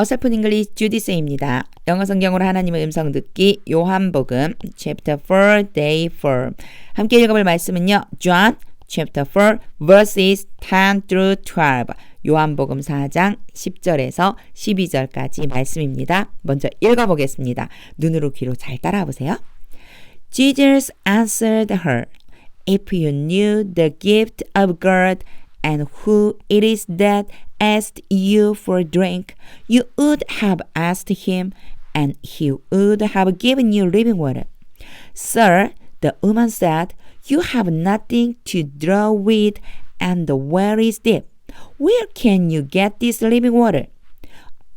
어설픈 잉글리시 주디스입니다. 영어 성경으로 하나님의 음성 듣기 요한복음 chapter 4 day 4 함께 읽어볼 말씀은요. John chapter 4 verses 10 through 12 요한복음 4장 10절에서 12절까지 말씀입니다. 먼저 읽어보겠습니다. 눈으로 귀로 잘 따라와 보세요. Jesus answered her, If you knew the gift of God and who it is that asked you for drink, you would have asked him, and he would have given you living water. Sir, the woman said, you have nothing to draw with, and the well is deep. Where can you get this living water?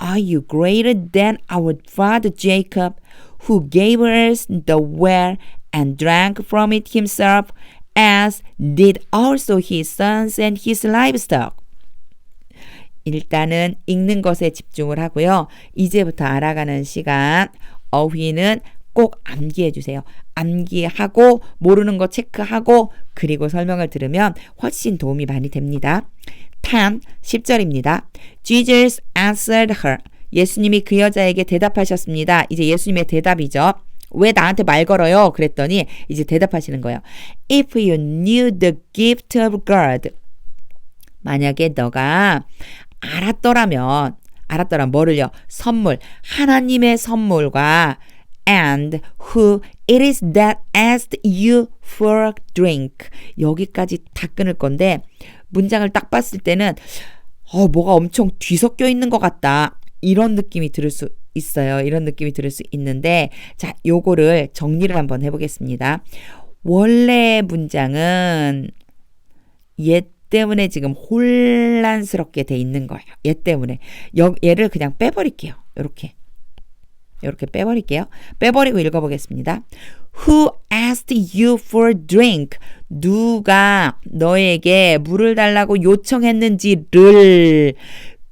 Are you greater than our father Jacob, who gave us the well and drank from it himself, as did also his sons and his livestock? 일단은 읽는 것에 집중을 하고요. 이제부터 알아가는 시간. 어휘는 꼭 암기해 주세요. 암기하고 모르는 거 체크하고 그리고 설명을 들으면 훨씬 도움이 많이 됩니다. 10절입니다. Jesus answered her. 예수님이 그 여자에게 대답하셨습니다. 이제 예수님의 대답이죠. 왜 나한테 말 걸어요? 그랬더니 이제 대답하시는 거예요. If you knew the gift of God. 만약에 너가 알았더라면 뭐를요? 선물, 하나님의 선물과 and who it is that asked you for drink. 여기까지 다 끊을 건데 문장을 딱 봤을 때는 뭐가 엄청 뒤섞여 있는 것 같다. 이런 느낌이 들을 수 있어요. 이런 느낌이 들을 수 있는데 자, 요거를 정리를 한번 해보겠습니다. 원래 문장은 얘 때문에 지금 혼란스럽게 돼 있는 거예요. 얘 때문에. 얘를 그냥 빼버릴게요. 이렇게 빼버릴게요. 빼버리고 읽어보겠습니다. Who asked you for drink? 누가 너에게 물을 달라고 요청했는지를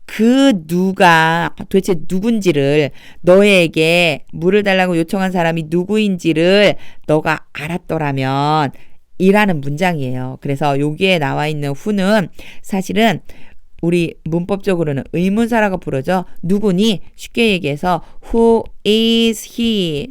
그 누가 도대체 누군지를 너에게 물을 달라고 요청한 사람이 누구인지를 너가 알았더라면 이라는 문장이에요. 그래서 여기에 나와 있는 who는 사실은 우리 문법적으로는 의문사라고 부르죠. 누구니? 쉽게 얘기해서 who is he?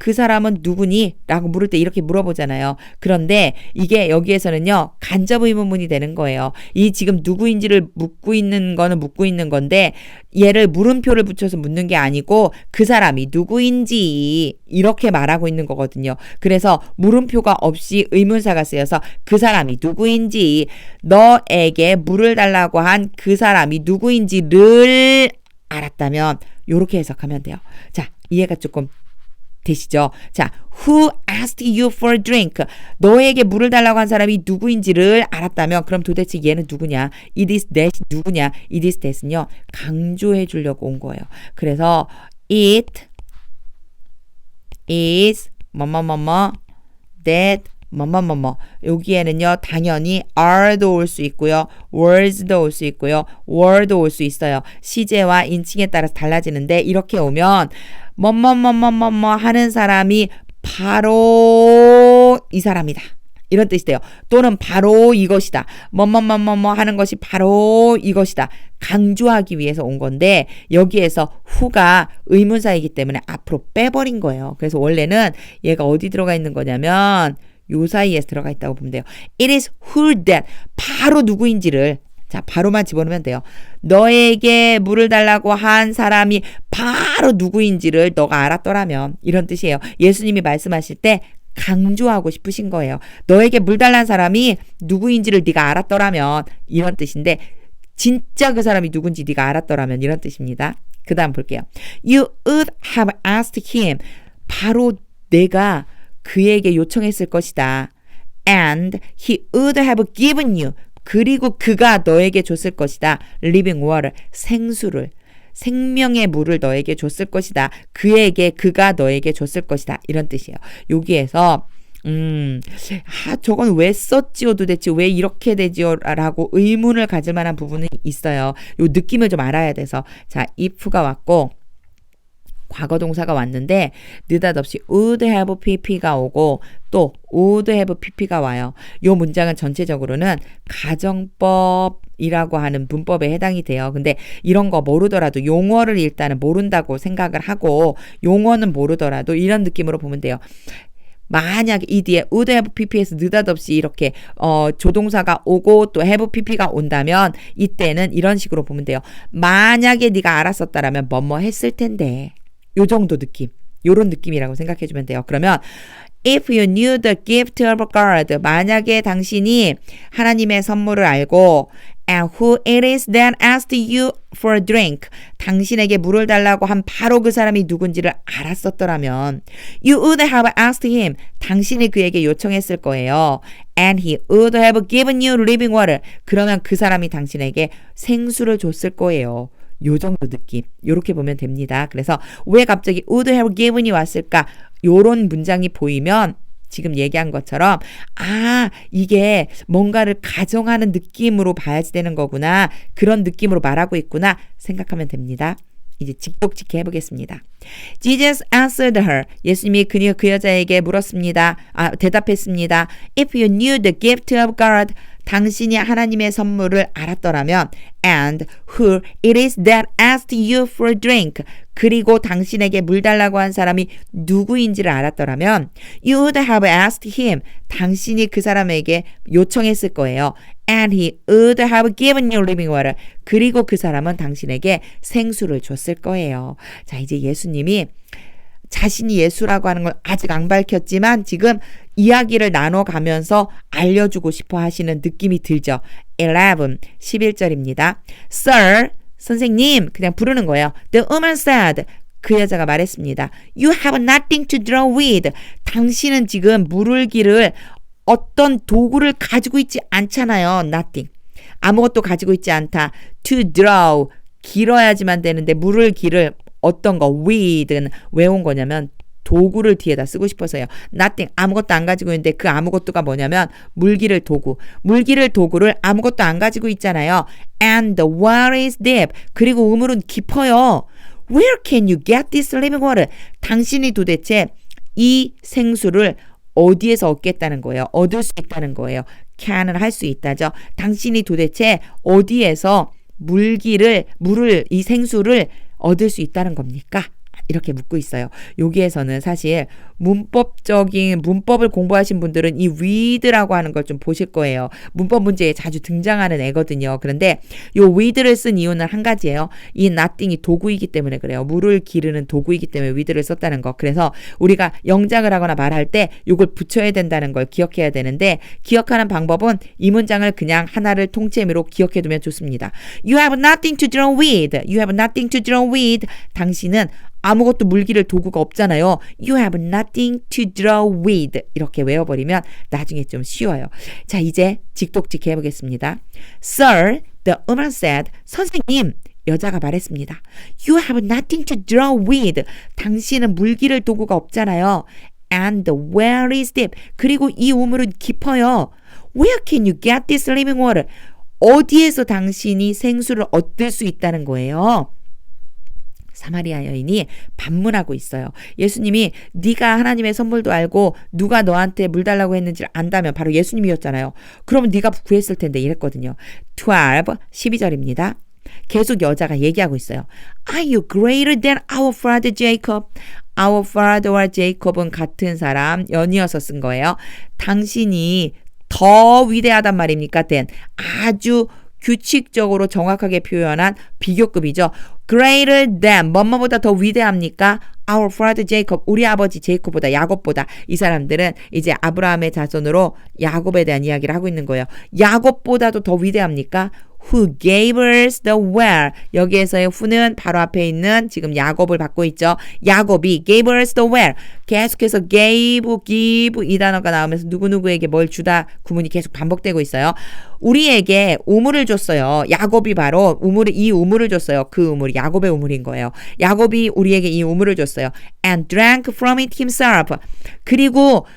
그 사람은 누구니? 라고 물을 때 이렇게 물어보잖아요. 그런데 이게 여기에서는요. 간접 의문문이 되는 거예요. 이 지금 누구인지를 묻고 있는 거는 묻고 있는 건데 얘를 물음표를 붙여서 묻는 게 아니고 그 사람이 누구인지 이렇게 말하고 있는 거거든요. 그래서 물음표가 없이 의문사가 쓰여서 그 사람이 누구인지 너에게 물을 달라고 한 그 사람이 누구인지를 알았다면 이렇게 해석하면 돼요. 자, 이해가 조금 되시죠? 자, who asked you for drink? 너에게 물을 달라고 한 사람이 누구인지를 알았다면 그럼 도대체 얘는 누구냐? It is that 누구냐? It is that은요. 강조해 주려고 온 거예요. 그래서 it is 뭐뭐뭐뭐 that 뭐뭐뭐뭐 여기에는요. 당연히 are도 올 수 있고요. were도 올 수 있고요. were도 올 수 있어요. 시제와 인칭에 따라서 달라지는데 이렇게 오면 뭐뭐뭐뭐뭐 하는 사람이 바로 이 사람이다. 이런 뜻이 돼요. 또는 바로 이것이다. 뭐뭐뭐뭐 하는 것이 바로 이것이다. 강조하기 위해서 온 건데 여기에서 who가 의문사이기 때문에 앞으로 빼버린 거예요. 그래서 원래는 얘가 어디 들어가 있는 거냐면 요 사이에 들어가 있다고 보면 돼요. It is who that 바로 누구인지를 자, 바로만 집어넣으면 돼요. 너에게 물을 달라고 한 사람이 바로 누구인지를 너가 알았더라면 이런 뜻이에요. 예수님이 말씀하실 때 강조하고 싶으신 거예요. 너에게 물 달라는 사람이 누구인지를 네가 알았더라면 이런 뜻인데 진짜 그 사람이 누군지 네가 알았더라면 이런 뜻입니다. 그 다음 볼게요. You would have asked him. 바로 내가 그에게 요청했을 것이다. And he would have given you. 그리고 그가 너에게 줬을 것이다. living water, 생수를. 생명의 물을 너에게 줬을 것이다. 그가 너에게 줬을 것이다. 이런 뜻이에요. 여기에서 저건 왜 썼지요? 도대체 왜 이렇게 되지요? 라고 의문을 가질 만한 부분이 있어요. 요 느낌을 좀 알아야 돼서 자, if가 왔고 과거 동사가 왔는데 느닷없이 would have pp가 오고 또 would have pp가 와요. 요 문장은 전체적으로는 가정법이라고 하는 문법에 해당이 돼요. 근데 이런 거 모르더라도 용어를 일단은 모른다고 생각을 하고 용어는 모르더라도 이런 느낌으로 보면 돼요. 만약 이 뒤에 would have pp에서 느닷없이 이렇게 조동사가 오고 또 have pp가 온다면 이때는 이런 식으로 보면 돼요. 만약에 네가 알았었다라면 뭐뭐 했을 텐데. 요 정도 느낌. 요런 느낌이라고 생각해 주면 돼요. 그러면 if you knew the gift of God, 만약에 당신이 하나님의 선물을 알고 and who it is that asked you for a drink, 당신에게 물을 달라고 한 바로 그 사람이 누군지를 알았었더라면 you would have asked him, 당신이 그에게 요청했을 거예요. and he would have given you living water, 그러면 그 사람이 당신에게 생수를 줬을 거예요. 요 정도 느낌. 요렇게 보면 됩니다. 그래서 왜 갑자기 would have given이 왔을까? 요런 문장이 보이면 지금 얘기한 것처럼 이게 뭔가를 가정하는 느낌으로 봐야지 되는 거구나. 그런 느낌으로 말하고 있구나 생각하면 됩니다. 이제 직독직해 해보겠습니다. Jesus answered her. 예수님이 그 여자에게 물었습니다. 대답했습니다. If you knew the gift of God, 당신이 하나님의 선물을 알았더라면 and who it is that asked you for a drink, 그리고 당신에게 물 달라고 한 사람이 누구인지를 알았더라면 you would have asked him, 당신이 그 사람에게 요청했을 거예요. and he would have given you living water, 그리고 그 사람은 당신에게 생수를 줬을 거예요. 자, 이제 예수님이 자신이 예수라고 하는 걸 아직 안 밝혔지만 지금 이야기를 나눠가면서 알려주고 싶어 하시는 느낌이 들죠. 11절입니다. Sir, 선생님, 그냥 부르는 거예요. The woman said, 그 여자가 말했습니다. You have nothing to draw with. 당신은 지금 물을 기를 어떤 도구를 가지고 있지 않잖아요. Nothing. 아무것도 가지고 있지 않다. To draw, 길어야지만 되는데 물을 기를 어떤 거 with는 왜 온 거냐면 도구를 뒤에다 쓰고 싶어서요. nothing, 아무것도 안 가지고 있는데 그 아무것도가 뭐냐면 물기를 도구를 아무것도 안 가지고 있잖아요. And the water is deep. 그리고 우물은 깊어요. Where can you get this living water? 당신이 도대체 이 생수를 어디에서 얻겠다는 거예요? 얻을 수 있다는 거예요. can을 할 수 있다죠. 당신이 도대체 어디에서 이 생수를 얻을 수 있다는 겁니까? 이렇게 묻고 있어요. 여기에서는 사실 문법을 공부하신 분들은 이 with라고 하는 걸 좀 보실 거예요. 문법 문제에 자주 등장하는 애거든요. 그런데 이 with를 쓴 이유는 한 가지예요. 이 nothing이 도구이기 때문에 그래요. 물을 기르는 도구이기 때문에 with를 썼다는 거. 그래서 우리가 영작을 하거나 말할 때 이걸 붙여야 된다는 걸 기억해야 되는데 기억하는 방법은 이 문장을 그냥 하나를 통째미로 기억해두면 좋습니다. You have nothing to draw with. You have nothing to draw with. 당신은 아무것도 물기를 도구가 없잖아요. You have nothing to draw with. 이렇게 외워버리면 나중에 좀 쉬워요. 자, 이제 직독직해 해보겠습니다. Sir, the woman said, 선생님, 여자가 말했습니다. You have nothing to draw with. 당신은 물기를 도구가 없잖아요. And the well is deep. 그리고 이 우물은 깊어요. Where can you get this living water? 어디에서 당신이 생수를 얻을 수 있다는 거예요? 사마리아 여인이 반문하고 있어요. 예수님이 네가 하나님의 선물도 알고 누가 너한테 물 달라고 했는지를 안다면 바로 예수님이었잖아요. 그러면 네가 구했을 텐데 이랬거든요. 12절입니다. 계속 여자가 얘기하고 있어요. Are you greater than our father Jacob? Our father와 제이콥은 같은 사람, 연이어서 쓴 거예요. 당신이 더 위대하단 말입니까? than, 아주 규칙적으로 정확하게 표현한 비교급이죠. Greater than, 뭐뭐보다 더 위대합니까? Our father Jacob, 우리 아버지 제이콥보다, 야곱보다. 이 사람들은 이제 아브라함의 자손으로 야곱에 대한 이야기를 하고 있는 거예요. 야곱보다도 더 위대합니까? Who gave us the well. 여기에서의 who는 바로 앞에 있는 지금 야곱을 받고 있죠. 야곱이 gave us the well. 계속해서 gave, give 이 단어가 나오면서 누구누구에게 뭘 주다 구문이 계속 반복되고 있어요. 우리에게 우물을 줬어요. 야곱이 바로 이 우물을 줬어요. 그 우물이 야곱의 우물인 거예요. 야곱이 우리에게 이 우물을 줬어요. And drank from it himself. 그리고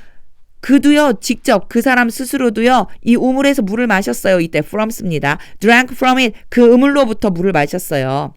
그도요, 직접 그 사람 스스로도요, 이 우물에서 물을 마셨어요. 이때 from 씁니다. drank from it, 그 우물로부터 물을 마셨어요.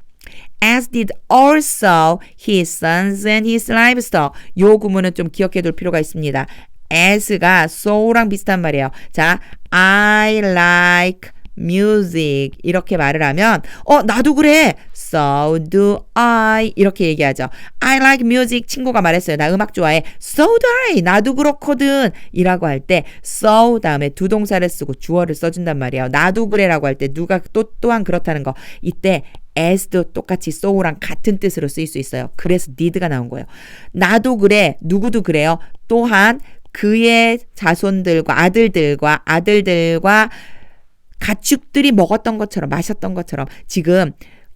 as did also his sons and his livestock. 요 구문은 좀 기억해 둘 필요가 있습니다. as가 so랑 비슷한 말이에요. 자, I like music 이렇게 말을 하면 나도 그래. So do I 이렇게 얘기하죠. I like music 친구가 말했어요. 나 음악 좋아해. So do I 나도 그렇거든 이라고 할 때 so 다음에 두 동사를 쓰고 주어를 써준단 말이에요. 나도 그래라고 할 때 누가 또한 그렇다는 거 이때 as도 똑같이 so랑 같은 뜻으로 쓰일 수 있어요. 그래서 did가 나온 거예요. 나도 그래. 누구도 그래요. 또한 그의 자손들과 아들들과 가축들이 먹었던 것처럼 마셨던 것처럼 지금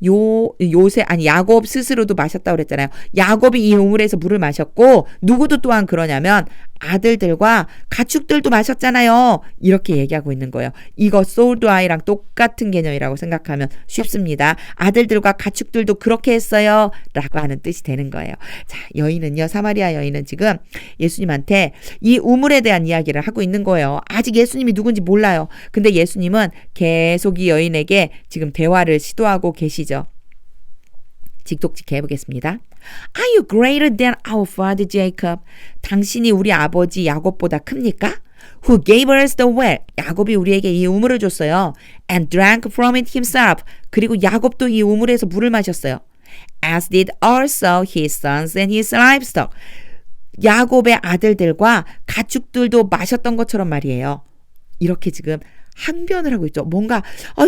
야곱 스스로도 마셨다고 그랬잖아요. 야곱이 이 우물에서 물을 마셨고 누구도 또한 그러냐면 아들들과 가축들도 마셨잖아요. 이렇게 얘기하고 있는 거예요. 이거 so do I랑 똑같은 개념이라고 생각하면 쉽습니다. 아들들과 가축들도 그렇게 했어요. 라고 하는 뜻이 되는 거예요. 자, 여인은요. 사마리아 여인은 지금 예수님한테 이 우물에 대한 이야기를 하고 있는 거예요. 아직 예수님이 누군지 몰라요. 근데 예수님은 계속 이 여인에게 지금 대화를 시도하고 계시죠. 직독직해 해보겠습니다. Are you greater than our father Jacob? 당신이 우리 아버지 야곱보다 큽니까? Who gave us the well? 야곱이 우리에게 이 우물을 줬어요. And drank from it himself. 그리고 야곱도 이 우물에서 물을 마셨어요. As did also his sons and his livestock. 야곱의 아들들과 가축들도 마셨던 것처럼 말이에요. 이렇게 지금 항변을 하고 있죠. 뭔가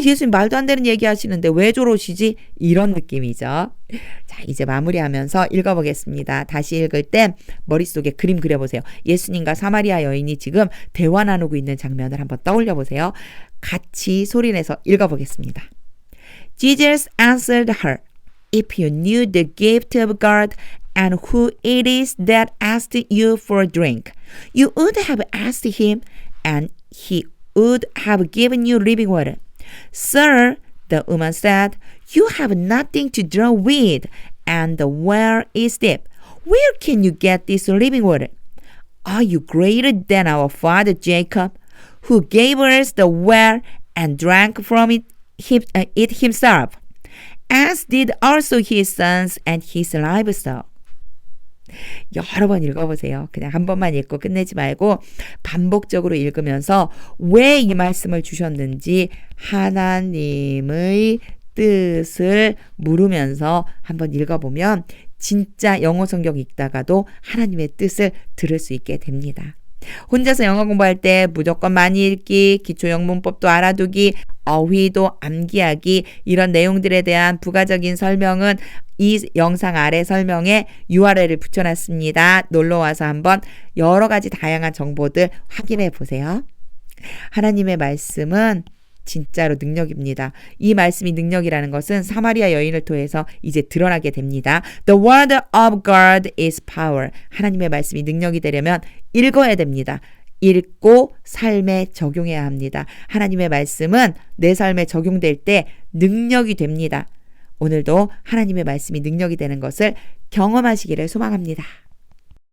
예수님 말도 안 되는 얘기 하시는데 왜 저러시지? 이런 느낌이죠. 자, 이제 마무리하면서 읽어보겠습니다. 다시 읽을 때 머릿속에 그림 그려보세요. 예수님과 사마리아 여인이 지금 대화 나누고 있는 장면을 한번 떠올려 보세요. 같이 소리내서 읽어보겠습니다. Jesus answered her, If you knew the gift of God and who it is that asked you for a drink, you would have asked him and he would have given you living water. Sir, the woman said, you have nothing to draw with, and the well is deep. Where can you get this living water? Are you greater than our father Jacob, who gave us the well and drank from it himself, as did also his sons and his livestock? 여러 번 읽어보세요. 그냥 한 번만 읽고 끝내지 말고 반복적으로 읽으면서 왜 이 말씀을 주셨는지 하나님의 뜻을 물으면서 한번 읽어보면 진짜 영어 성경 읽다가도 하나님의 뜻을 들을 수 있게 됩니다. 혼자서 영어 공부할 때 무조건 많이 읽기, 기초영문법도 알아두기, 어휘도 암기하기 이런 내용들에 대한 부가적인 설명은 이 영상 아래 설명에 URL을 붙여놨습니다. 놀러와서 한번 여러 가지 다양한 정보들 확인해 보세요. 하나님의 말씀은 진짜로 능력입니다. 이 말씀이 능력이라는 것은 사마리아 여인을 통해서 이제 드러나게 됩니다. The word of God is power. 하나님의 말씀이 능력이 되려면 읽어야 됩니다. 읽고 삶에 적용해야 합니다. 하나님의 말씀은 내 삶에 적용될 때 능력이 됩니다. 오늘도 하나님의 말씀이 능력이 되는 것을 경험하시기를 소망합니다.